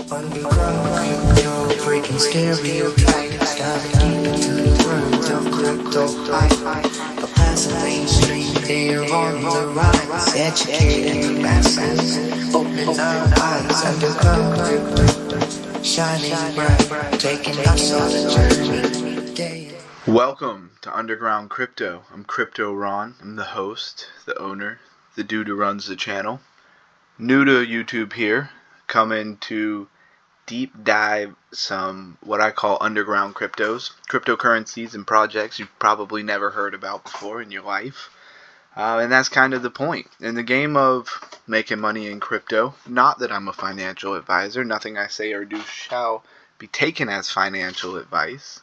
Underground, crypto, breaking stereotypes. Gotta keep it to the words of crypto hype. A passive mainstream, they're on the rise. Educating the masses, open our eyes. Underground, crypto, shining bright, taking us on a journey. Welcome to Underground Crypto. I'm Crypto Ron. I'm the host, the owner, the dude who runs the channel. New to YouTube here, coming to deep dive some what I call underground cryptos, cryptocurrencies and projects you've probably never heard about before in your life. And that's kind of the point. In the game of making money in crypto, not that I'm a financial advisor, nothing I say or do shall be taken as financial advice.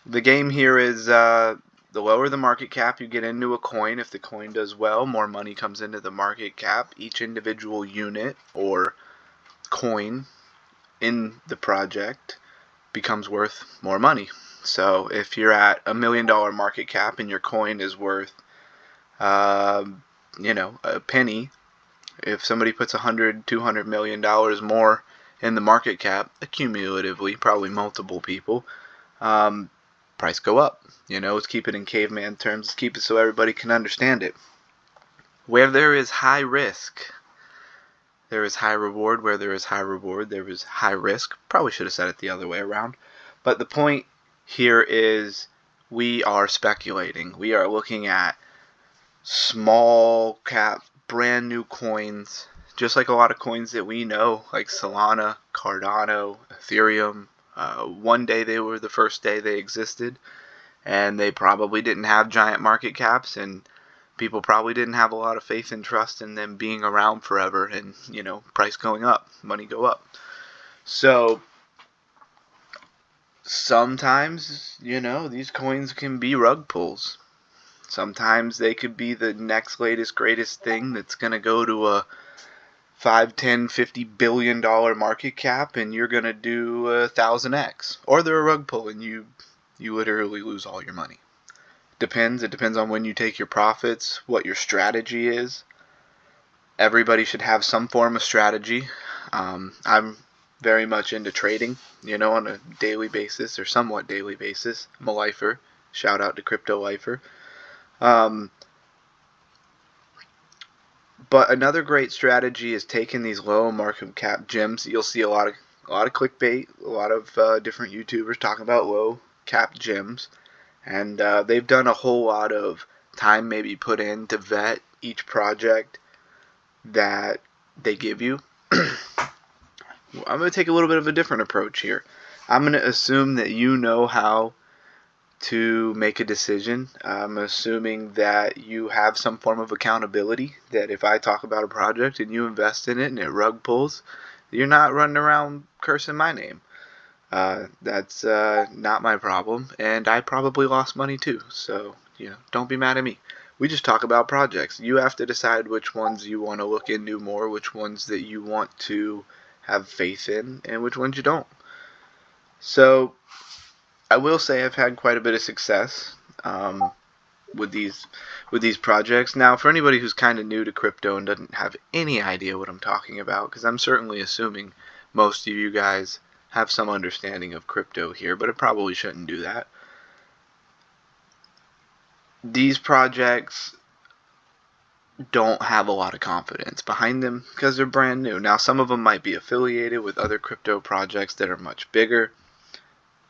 The game here is the lower the market cap you get into a coin, if the coin does well, more money comes into the market cap. Each individual unit or coin in the project becomes worth more money. So if you're at $1 million market cap and your coin is worth, a penny, if somebody puts $100-200 million more in the market cap, accumulatively, probably multiple people, price go up. Let's keep it in caveman terms. Let's keep it so everybody can understand it. Where there is high risk, there is high reward. Where there is high reward, there is high risk. Probably should have said it the other way around. But the point here is we are speculating. We are looking at small cap, brand new coins, just like a lot of coins that we know, like Solana, Cardano, Ethereum. One day they were the first day they existed, and they probably didn't have giant market caps, and people probably didn't have a lot of faith and trust in them being around forever, and price going up, money go up. So sometimes these coins can be rug pulls. Sometimes they could be the next latest greatest thing that's going to go to a 5, 10, $50 billion market cap, and you're going to do 1,000x. Or they're a rug pull and you literally lose all your money. It depends on when you take your profits, what your strategy is. Everybody should have some form of strategy. I'm very much into trading, on a daily basis or somewhat daily basis. I'm a lifer. Shout out to Crypto Lifer. But another great strategy is taking these low market cap gems. You'll see a lot of clickbait, a lot of different YouTubers talking about low cap gems, and they've done a whole lot of time maybe put in to vet each project that they give you. I'm going to take a little bit of a different approach here. I'm going to assume that you know how to make a decision. I'm assuming that you have some form of accountability, that if I talk about a project and you invest in it and it rug pulls, you're not running around cursing my name. That's not my problem, and I probably lost money too, so don't be mad at me. We just talk about projects. You have to decide which ones you want to look into more, which ones that you want to have faith in, and which ones you don't. So I will say I've had quite a bit of success with these projects. Now, for anybody who's kind of new to crypto and doesn't have any idea what I'm talking about, because I'm certainly assuming most of you guys have some understanding of crypto here, but I probably shouldn't do that. These projects don't have a lot of confidence behind them because they're brand new. Now, some of them might be affiliated with other crypto projects that are much bigger.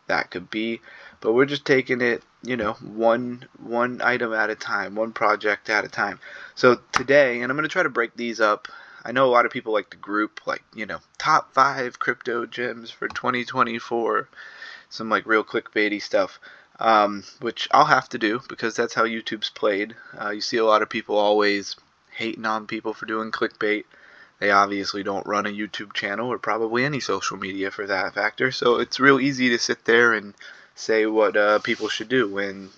That could be, but we're just taking it, one item at a time, one project at a time. So today, and I'm going to try to break these up. I know a lot of people like to group, top 5 crypto gems for 2024, some real clickbaity stuff, which I'll have to do because that's how YouTube's played. You see a lot of people always hating on people for doing clickbait. They obviously don't run a YouTube channel or probably any social media for that factor, so it's real easy to sit there and say what people should do when,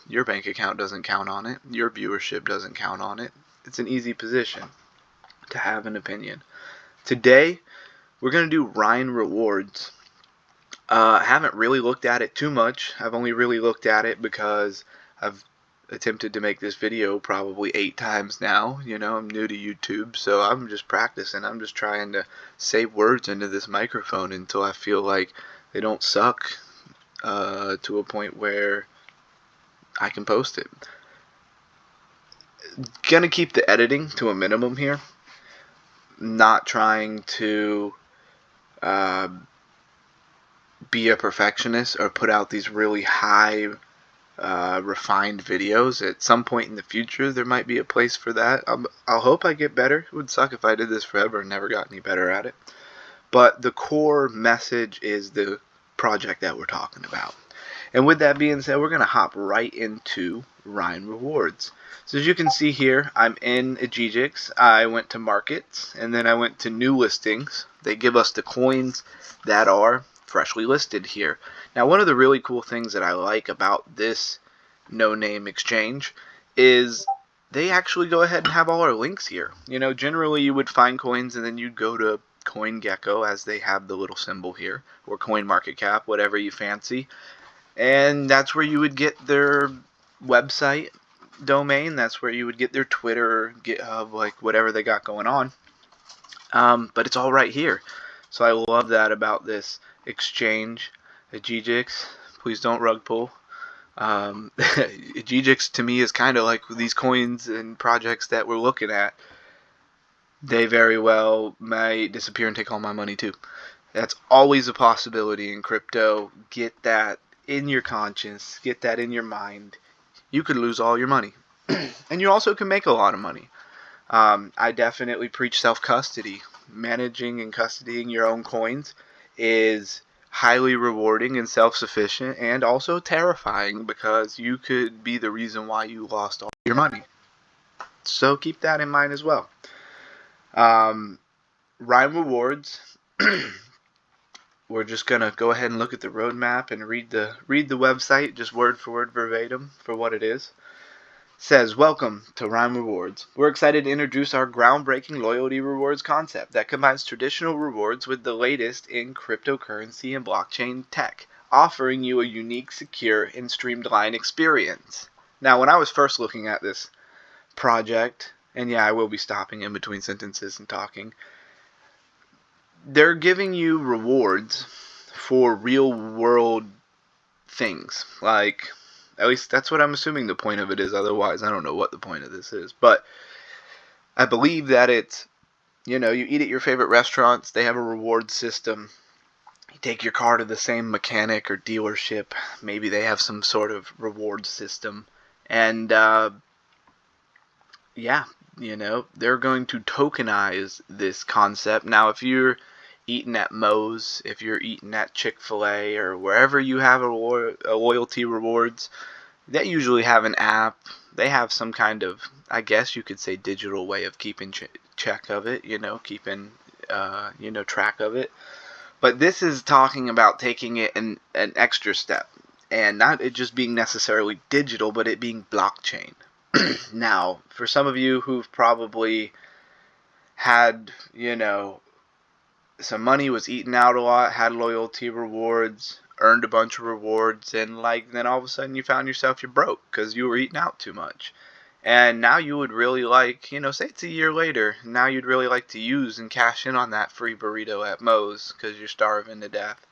your bank account doesn't count on it, your viewership doesn't count on it. It's an easy position to have an opinion. Today, we're going to do Rhine rewards. I haven't really looked at it too much. I've only really looked at it because I've attempted to make this video probably 8 times now. I'm new to YouTube, so I'm just practicing. I'm just trying to say words into this microphone until I feel like they don't suck to a point where I can post it. Gonna keep the editing to a minimum here. Not trying to uh, be a perfectionist or put out these really high refined videos. At some point in the future, there might be a place for that. I'll hope I get better. It would suck if I did this forever and never got any better at it. But the core message is the project that we're talking about. And with that being said, we're going to hop right into Rhine Rewards. So as you can see here, I'm in Ejijix. I went to markets, and then I went to new listings. They give us the coins that are freshly listed here. Now, one of the really cool things that I like about this no-name exchange is they actually go ahead and have all our links here. Generally you would find coins and then you'd go to CoinGecko, as they have the little symbol here, or CoinMarketCap, whatever you fancy. And that's where you would get their website domain. That's where you would get their Twitter, GitHub, like whatever they got going on. But it's all right here. So I love that about this exchange. Ejijix, please don't rug pull. Ejijix to me is kind of like these coins and projects that we're looking at. They very well may disappear and take all my money too. That's always a possibility in crypto. Get that in your conscience. Get that in your mind. You could lose all your money. And you also can make a lot of money. I definitely preach self-custody. Managing and custodying your own coins is highly rewarding and self-sufficient, and also terrifying because you could be the reason why you lost all your money. So keep that in mind as well. Rhine Rewards. We're just gonna go ahead and look at the roadmap and read the website, just word for word verbatim for what it is. Says, welcome to Rhine Rewards. We're excited to introduce our groundbreaking loyalty rewards concept that combines traditional rewards with the latest in cryptocurrency and blockchain tech, offering you a unique, secure, and streamlined experience. Now, when I was first looking at this project, and yeah, I will be stopping in between sentences and talking, they're giving you rewards for real world things, like, at least that's what I'm assuming the point of it is. Otherwise, I don't know what the point of this is. But I believe that it's, you eat at your favorite restaurants. They have a reward system. You take your car to the same mechanic or dealership. Maybe they have some sort of reward system. And, yeah, they're going to tokenize this concept. Now, if you're eating at Moe's, if you're eating at Chick-fil-A, or wherever you have a loyalty rewards, they usually have an app. They have some kind of, I guess you could say, digital way of keeping check of it, keeping track of it. But this is talking about taking it an extra step, and not it just being necessarily digital, but it being blockchain. Now, for some of you who've probably had, some money, was eaten out a lot, had loyalty rewards, earned a bunch of rewards, and then all of a sudden you found yourself you're broke because you were eating out too much. And now you would really like, say it's a year later, now you'd really like to use and cash in on that free burrito at Moe's because you're starving to death.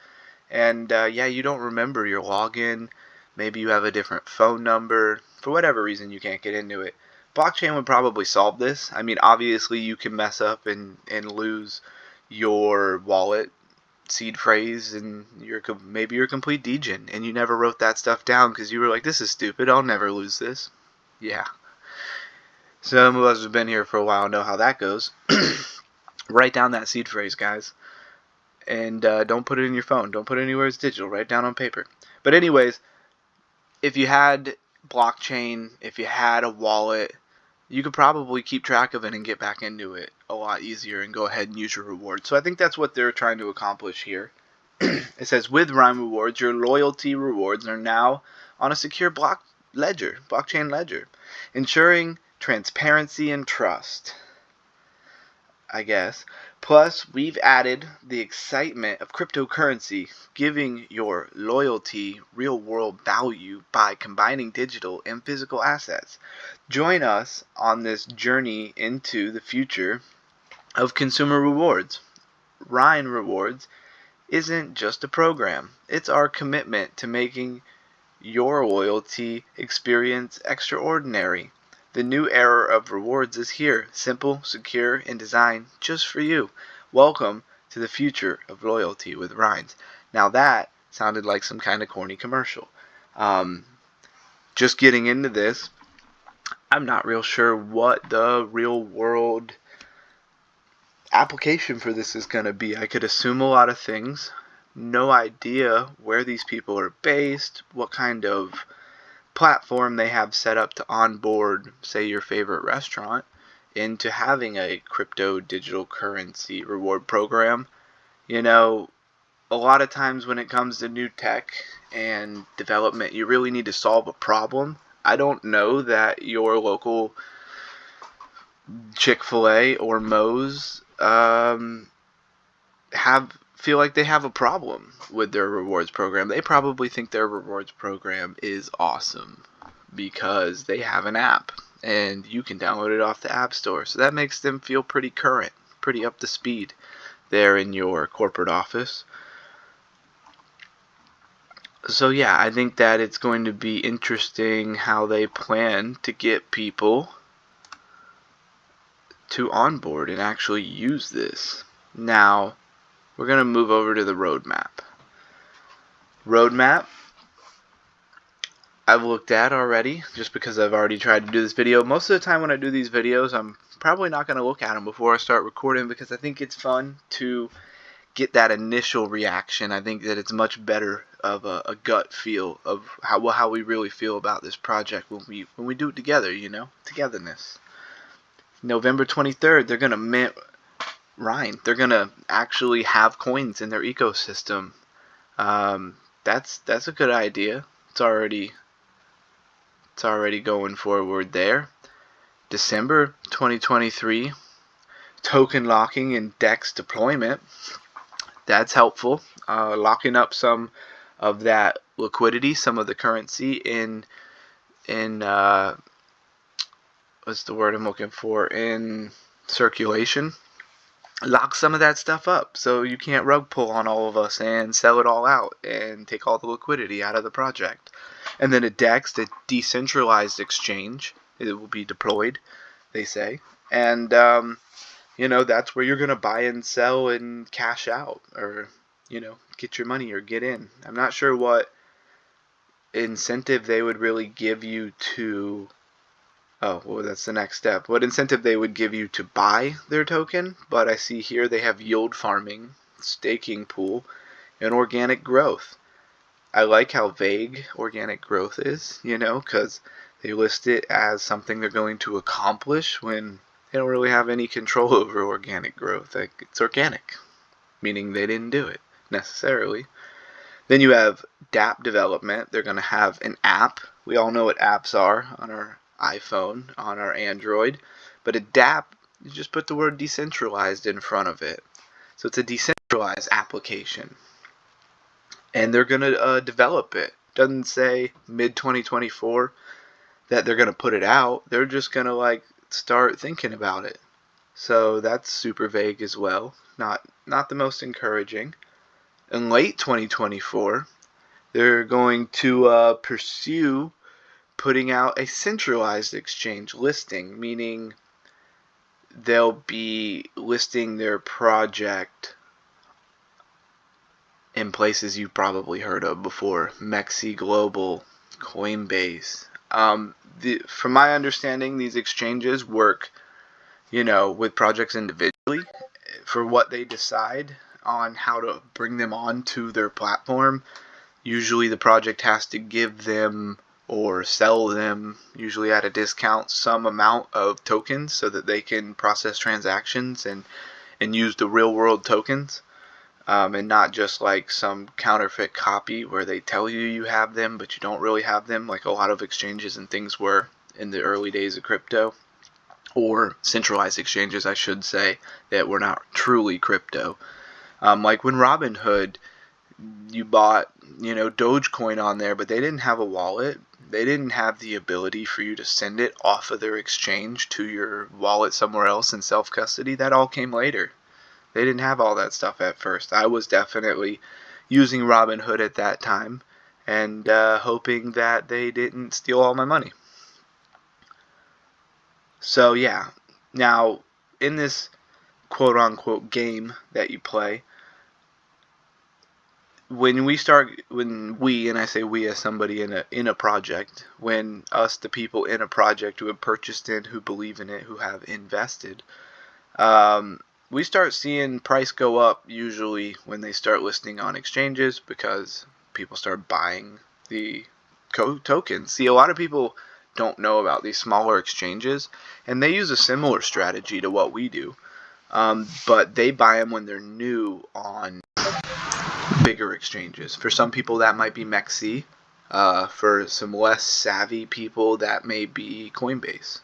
And yeah, you don't remember your login. Maybe you have a different phone number. For whatever reason, you can't get into it. Blockchain would probably solve this. I mean, obviously you can mess up and lose your wallet seed phrase, and maybe you're a complete degen and you never wrote that stuff down because you were like, this is stupid, I'll never lose this. Yeah, some of us have been here for a while know how that goes. Write down that seed phrase, guys, and don't put it in your phone, don't put it anywhere it's digital, write it down on paper. But anyways, if you had blockchain, if you had a wallet, you could probably keep track of it and get back into it a lot easier and go ahead and use your rewards. So I think that's what they're trying to accomplish here. It says, with Rhine Rewards, your loyalty rewards are now on a secure blockchain ledger, ensuring transparency and trust, I guess. Plus, we've added the excitement of cryptocurrency, giving your loyalty real world value by combining digital and physical assets. Join us on this journey into the future of consumer rewards. Rhine Rewards isn't just a program, it's our commitment to making your loyalty experience extraordinary. The new era of rewards is here, simple, secure, and designed just for you. Welcome to the future of loyalty with Rhines. Now that sounded like some kind of corny commercial. Just getting into this, I'm not real sure what the real world application for this is going to be. I could assume a lot of things. No idea where these people are based, what kind of platform they have set up to onboard, say, your favorite restaurant into having a crypto digital currency reward program. You know, a lot of times when it comes to new tech and development, you really need to solve a problem. I don't know that your local Chick-fil-A or Moe's feel like they have a problem with their rewards program. They probably think their rewards program is awesome because they have an app and you can download it off the App Store. So that makes them feel pretty current, pretty up to speed there in your corporate office. So yeah, I think that it's going to be interesting how they plan to get people to onboard and actually use this. Now, we're going to move over to the roadmap. Roadmap, I've looked at already, just because I've already tried to do this video. Most of the time when I do these videos, I'm probably not going to look at them before I start recording because I think it's fun to get that initial reaction. I think that it's much better of a gut feel of how we really feel about this project when we do it together, togetherness. November 23rd, they're going to mint Rhine. They're going to actually have coins in their ecosystem. That's a good idea. It's already going forward there. December 2023, token locking and DEX deployment. That's helpful. Locking up some of that liquidity, some of the currency in what's the word I'm looking for? In circulation. Lock some of that stuff up so you can't rug pull on all of us and sell it all out and take all the liquidity out of the project. And then a DEX, the decentralized exchange, it will be deployed, they say. And, that's where you're going to buy and sell and cash out or, get your money or get in. I'm not sure what incentive they would really give you to... Oh, well, that's the next step. What incentive they would give you to buy their token, but I see here they have yield farming, staking pool, and organic growth. I like how vague organic growth is, because they list it as something they're going to accomplish when they don't really have any control over organic growth. Like, it's organic, meaning they didn't do it necessarily. Then you have dApp development. They're going to have an app. We all know what apps are on our iPhone, on our Android, but a dApp, you just put the word decentralized in front of it. So it's a decentralized application. And they're going to develop it. Doesn't say mid-2024 that they're going to put it out. They're just going to start thinking about it. So that's super vague as well. Not the most encouraging. In late 2024, they're going to pursue putting out a centralized exchange listing, meaning they'll be listing their project in places you've probably heard of before: Mexi Global, Coinbase. From my understanding, these exchanges work, with projects individually for what they decide on how to bring them onto their platform. Usually the project has to give them or sell them, usually at a discount, some amount of tokens so that they can process transactions and use the real world tokens, and not just like some counterfeit copy where they tell you have them but you don't really have them, like a lot of exchanges and things were in the early days of crypto. or centralized exchanges, I should say, that were not truly crypto. Like when Robinhood, you bought, Dogecoin on there, but they didn't have a wallet. They didn't have the ability for you to send it off of their exchange to your wallet somewhere else in self-custody. That all came later. They didn't have all that stuff at first. I was definitely using Robinhood at that time and hoping that they didn't steal all my money. So yeah, now in this quote-unquote game that you play, when we, and I say we as somebody in a project, when us, the people in a project who have purchased in, who believe in it, who have invested, we start seeing price go up usually when they start listing on exchanges, because people start buying the tokens. See, a lot of people don't know about these smaller exchanges, and they use a similar strategy to what we do, but they buy them when they're new on bigger exchanges. For some people that might be MEXC. For some less savvy people that may be Coinbase.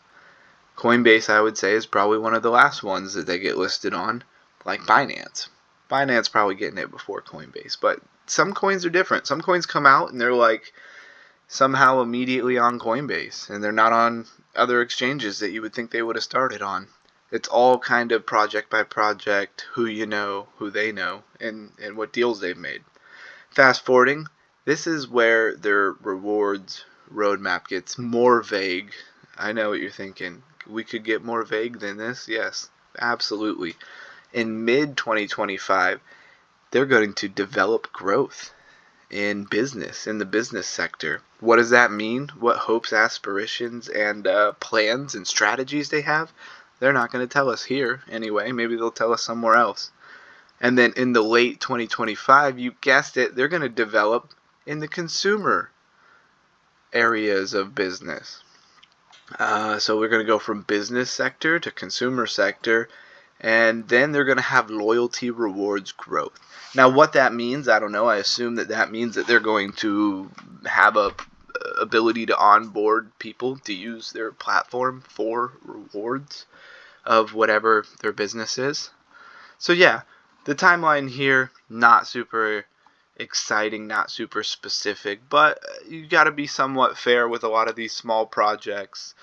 Coinbase, I would say, is probably one of the last ones that they get listed on, like Binance. Binance probably getting it before Coinbase, but some coins are different. Some coins come out and they're like somehow immediately on Coinbase, and they're not on other exchanges that you would think they would have started on. It's all kind of project by project, who you know, who they know, and what deals they've made. Fast forwarding, this is where their rewards roadmap gets more vague. I know what you're thinking. We could get more vague than this? Yes, absolutely. In mid-2025, they're going to develop growth in business, in the business sector. What does that mean? What hopes, aspirations, and plans and strategies they have? They're not going to tell us here anyway. Maybe they'll tell us somewhere else. And then in the late 2025, you guessed it, they're going to develop in the consumer areas of business. So we're going to go from business sector to consumer sector, and then they're going to have loyalty rewards growth. Now, what that means, I don't know. I assume that means that they're going to have a ability to onboard people to use their platform for rewards of whatever their business is. So yeah, the timeline here, not super exciting, not super specific, but you got to be somewhat fair with a lot of these small projects.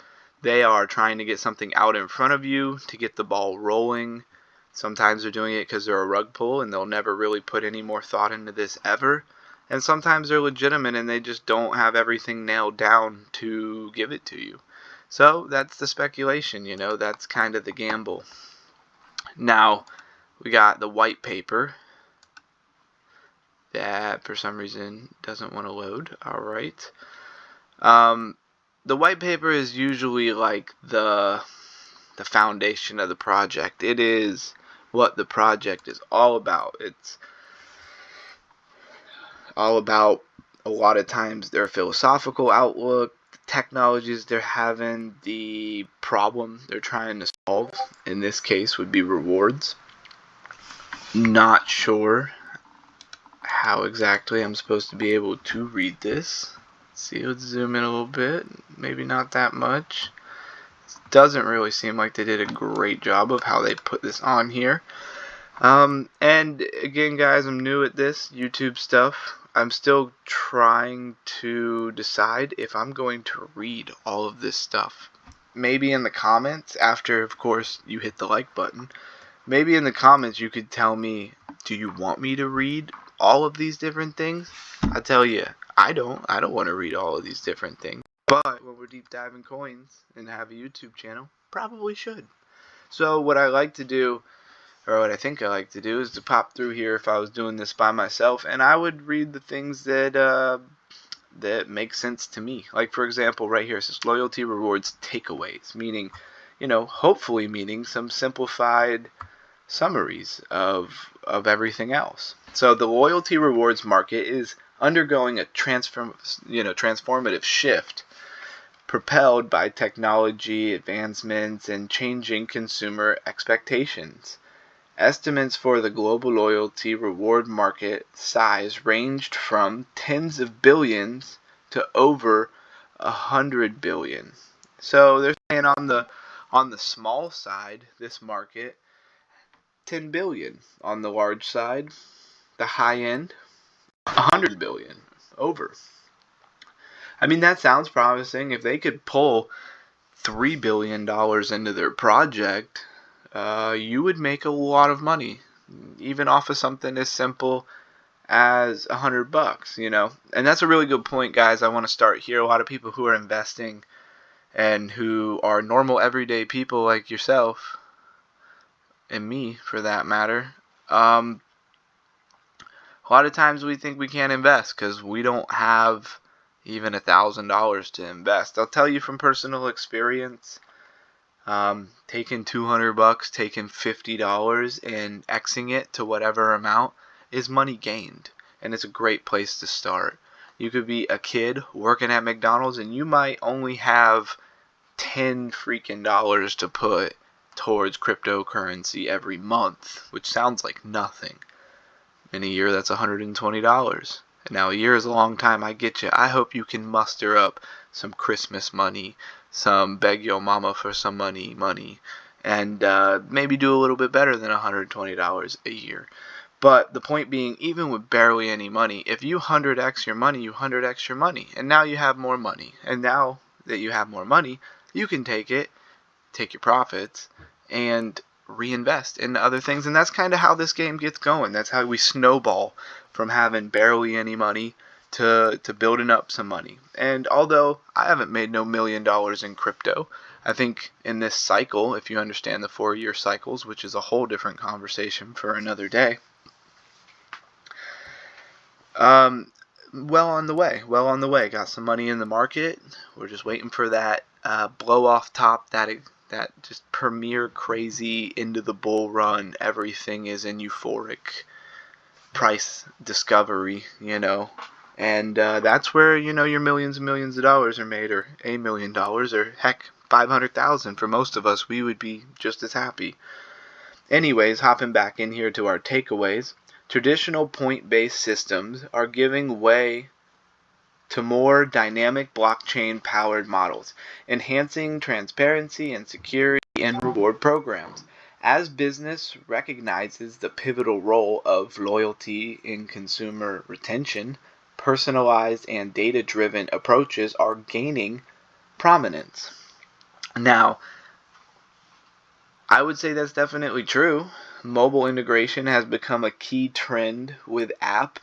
They are trying to get something out in front of you to get the ball rolling. Sometimes they're doing it because they're a rug pull and they'll never really put any more thought into this ever. And sometimes they're legitimate and they just don't have everything nailed down to give it to you. So that's the speculation, that's kind of the gamble. Now, we got the white paper that for some reason doesn't want to load. Alright. The white paper is usually like the foundation of the project. It is what the project is all about. It's all about, a lot of times, their philosophical outlook, the technologies they're having, the problem they're trying to solve. In this case would be rewards. Not sure how exactly I'm supposed to be able to read this. Let's see, let's zoom in a little bit. Maybe not that much. Doesn't really seem like they did a great job of how they put this on here. And again, guys, I'm new at this YouTube stuff. I'm still trying to decide if I'm going to read all of this stuff. Maybe in the comments, after, of course, you hit the like button, maybe in the comments you could tell me, do you want me to read all of these different things? I tell you, I don't want to read all of these different things. But when we're deep diving coins and have a YouTube channel, probably should. So what I like to do, or what I think I like to do, is to pop through here if I was doing this by myself, and I would read the things that make sense to me. Like, for example, right here it says loyalty rewards takeaways, meaning, hopefully meaning some simplified summaries of everything else. So the loyalty rewards market is undergoing a transformative shift, propelled by technology advancements and changing consumer expectations. Estimates for the global loyalty reward market size ranged from tens of billions to over 100 billion. So they're saying on On the small side, this market, 10 billion. On the large side, the high end, 100 billion. Over. I mean, that sounds promising. If they could pull $3 billion into their project, you would make a lot of money, even off of something as simple as $100, And that's a really good point, guys. I want to start here. A lot of people who are investing and who are normal, everyday people like yourself, and me, for that matter, a lot of times we think we can't invest because we don't have even $1,000 to invest. I'll tell you from personal experience, taking $200, taking $50 and Xing it to whatever amount is money gained, and it's a great place to start. You could be a kid working at McDonald's and you might only have $10 freaking dollars to put towards cryptocurrency every month, which sounds like nothing. In a year, that's $120. Now, a year is a long time, I get you. I hope you can muster up some Christmas money, some beg your mama for some money, and maybe do a little bit better than $120 a year. But the point being, even with barely any money, if you 100x your money, you 100x your money. And now you have more money. And now that you have more money, you can take your profits, and reinvest in other things. And that's kind of how this game gets going. That's how we snowball from having barely any money to building up some money. And although I haven't made no $1 million in crypto, I think in this cycle, if you understand the 4-year cycles, which is a whole different conversation for another day, well on the way. Got some money in the market. We're just waiting for that blow off top, that just premier crazy into the bull run. Everything is in euphoric price discovery, and that's where your millions and millions of dollars are made, or $1 million, or heck, 500,000 for most of us. We would be just as happy. Anyways, hopping back in here to our takeaways. Traditional point-based systems are giving way to more dynamic blockchain-powered models, enhancing transparency and security in reward programs. As business recognizes the pivotal role of loyalty in consumer retention, personalized and data-driven approaches are gaining prominence. Now, I would say that's definitely true. Mobile integration has become a key trend, with app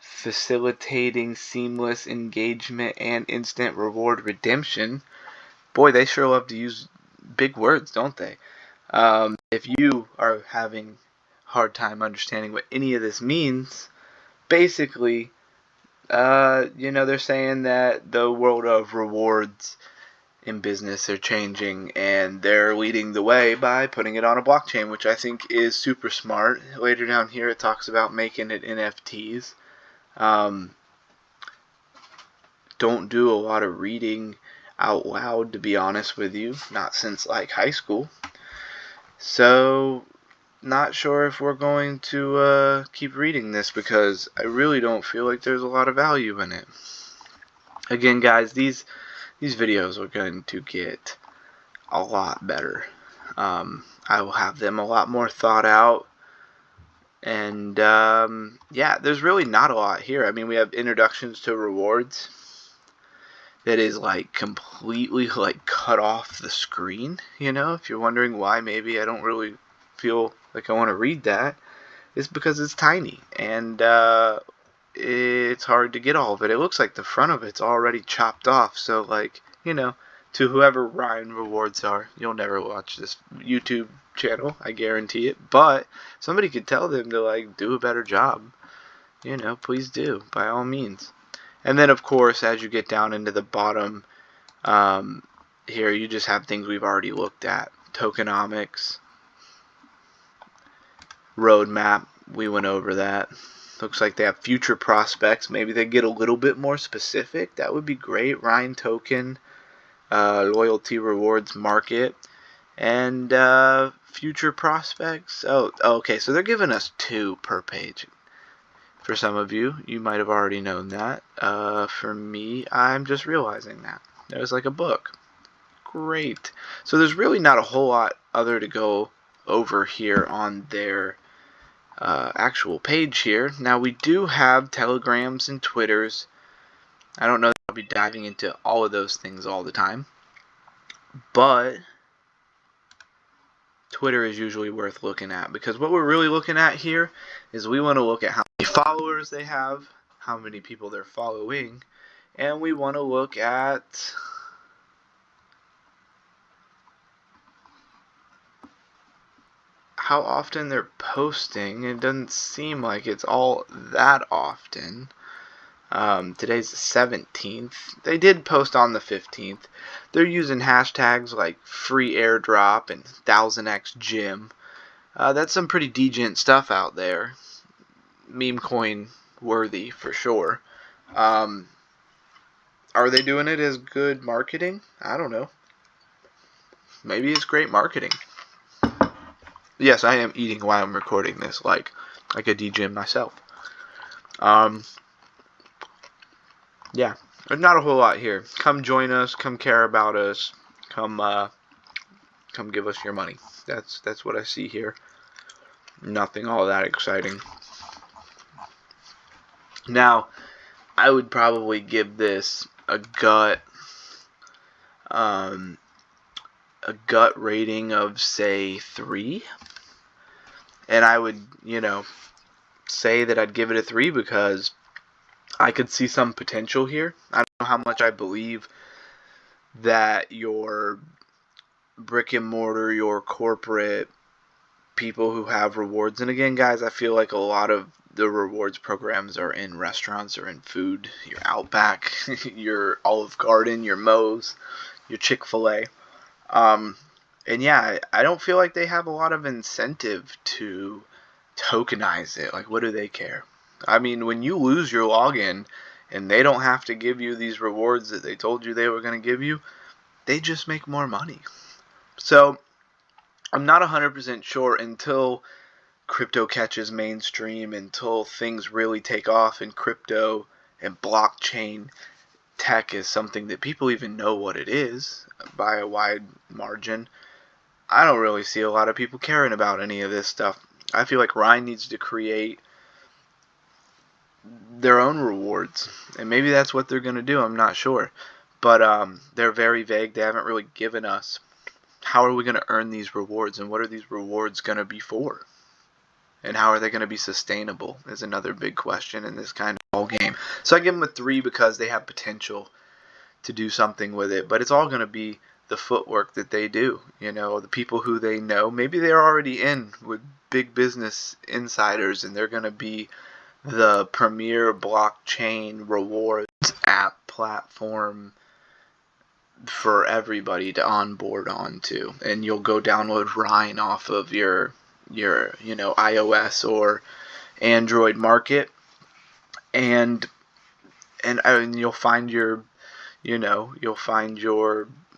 facilitating seamless engagement and instant reward redemption. Boy, they sure love to use big words, don't they? If you are having a hard time understanding what any of this means, basically, they're saying that the world of rewards in business are changing, and they're leading the way by putting it on a blockchain, which I think is super smart. Later down here, it talks about making it NFTs. Don't do a lot of reading out loud, to be honest with you, not since like high school. So, not sure if we're going to keep reading this, because I really don't feel like there's a lot of value in it. Again, guys, these videos are going to get a lot better. I will have them a lot more thought out. And there's really not a lot here. I mean, we have introductions to rewards that is like completely like cut off the screen. If you're wondering why maybe I don't really feel like I want to read that, it's because it's tiny and it's hard to get all of it. It looks like the front of it's already chopped off. So like, to whoever Rhine rewards are, you'll never watch this YouTube channel, I guarantee it. But somebody could tell them to like do a better job. Please do, by all means. And then of course, as you get down into the bottom here, you just have things we've already looked at. Tokenomics, roadmap, we went over that. Looks like they have future prospects. Maybe they get a little bit more specific. That would be great. Rhine token, loyalty rewards market, and future prospects. Oh, okay. So they're giving us 2 per page. For some of you, you might have already known that. For me, I'm just realizing that. It was like a book. Great. So there's really not a whole lot other to go over here on their actual page here. Now we do have Telegrams and Twitters. I don't know that I'll be diving into all of those things all the time, but Twitter is usually worth looking at, because what we're really looking at here is we want to look at how many followers they have, how many people they're following, and we want to look at how often they're posting. It doesn't seem like it's all that often. Today's the 17th. They did post on the 15th. They're using hashtags like free airdrop and 1000x gym. That's some pretty decent stuff out there. Meme coin worthy for sure. Are they doing it as good marketing? I don't know. Maybe it's great marketing. Yes, I am eating while I'm recording this, like a D-gym myself. Yeah, there's not a whole lot here. Come join us. Come care about us. Come give us your money. That's what I see here. Nothing all that exciting. Now, I would probably give this a gut rating of, say, 3. And I would, say that I'd give it a 3 because I could see some potential here. I don't know how much I believe that your brick and mortar, your corporate people who have rewards, and again, guys, I feel like a lot of the rewards programs are in restaurants or in food. Your Outback, your Olive Garden, your Moe's, your Chick-fil-A. And yeah, I don't feel like they have a lot of incentive to tokenize it. Like, what do they care? I mean, when you lose your login and they don't have to give you these rewards that they told you they were going to give you, they just make more money. So, I'm not 100% sure until crypto catches mainstream, until things really take off in crypto and blockchain tech is something that people even know what it is by a wide margin. I don't really see a lot of people caring about any of this stuff. I feel like Rhine needs to create their own rewards, and maybe that's what they're going to do. I'm not sure, but they're very vague. They haven't really given us how are we going to earn these rewards, and what are these rewards going to be for, and how are they going to be sustainable is another big question in this kind of ball game. So I give them a 3 because they have potential to do something with it, but it's all going to be the footwork that they do. The people who they know, maybe they're already in with big business insiders, and they're going to be the premier blockchain rewards app platform for everybody to onboard onto. And you'll go download Rhine off of your iOS or Android market, and you'll find your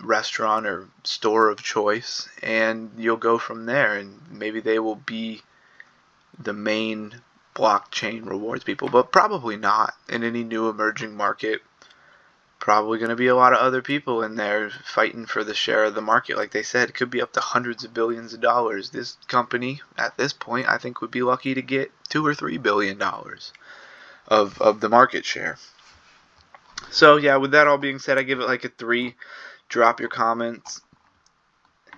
restaurant or store of choice, and you'll go from there, and maybe they will be the main blockchain rewards people, but probably not. In any new emerging market, probably going to be a lot of other people in there fighting for the share of the market. Like they said, it could be up to hundreds of billions of dollars. This company, at this point, I think would be lucky to get $2 or $3 billion of the market share. So yeah, with that all being said, I give it like a 3. Drop your comments,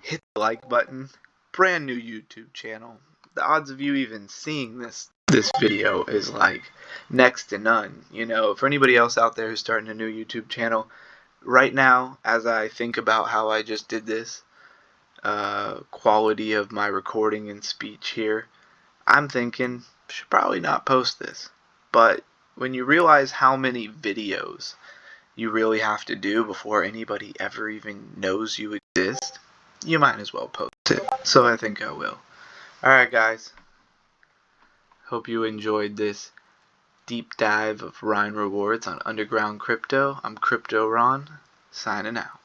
hit the like button. Brand new YouTube channel. The odds of you even seeing this video is like next to none. For anybody else out there who's starting a new YouTube channel, right now, as I think about how I just did this, quality of my recording and speech here, I'm thinking, should probably not post this. But when you realize how many videos you really have to do before anybody ever even knows you exist, you might as well post it. So I think I will. Alright guys, hope you enjoyed this deep dive of Rhine rewards on underground crypto. I'm Crypto Ron, signing out.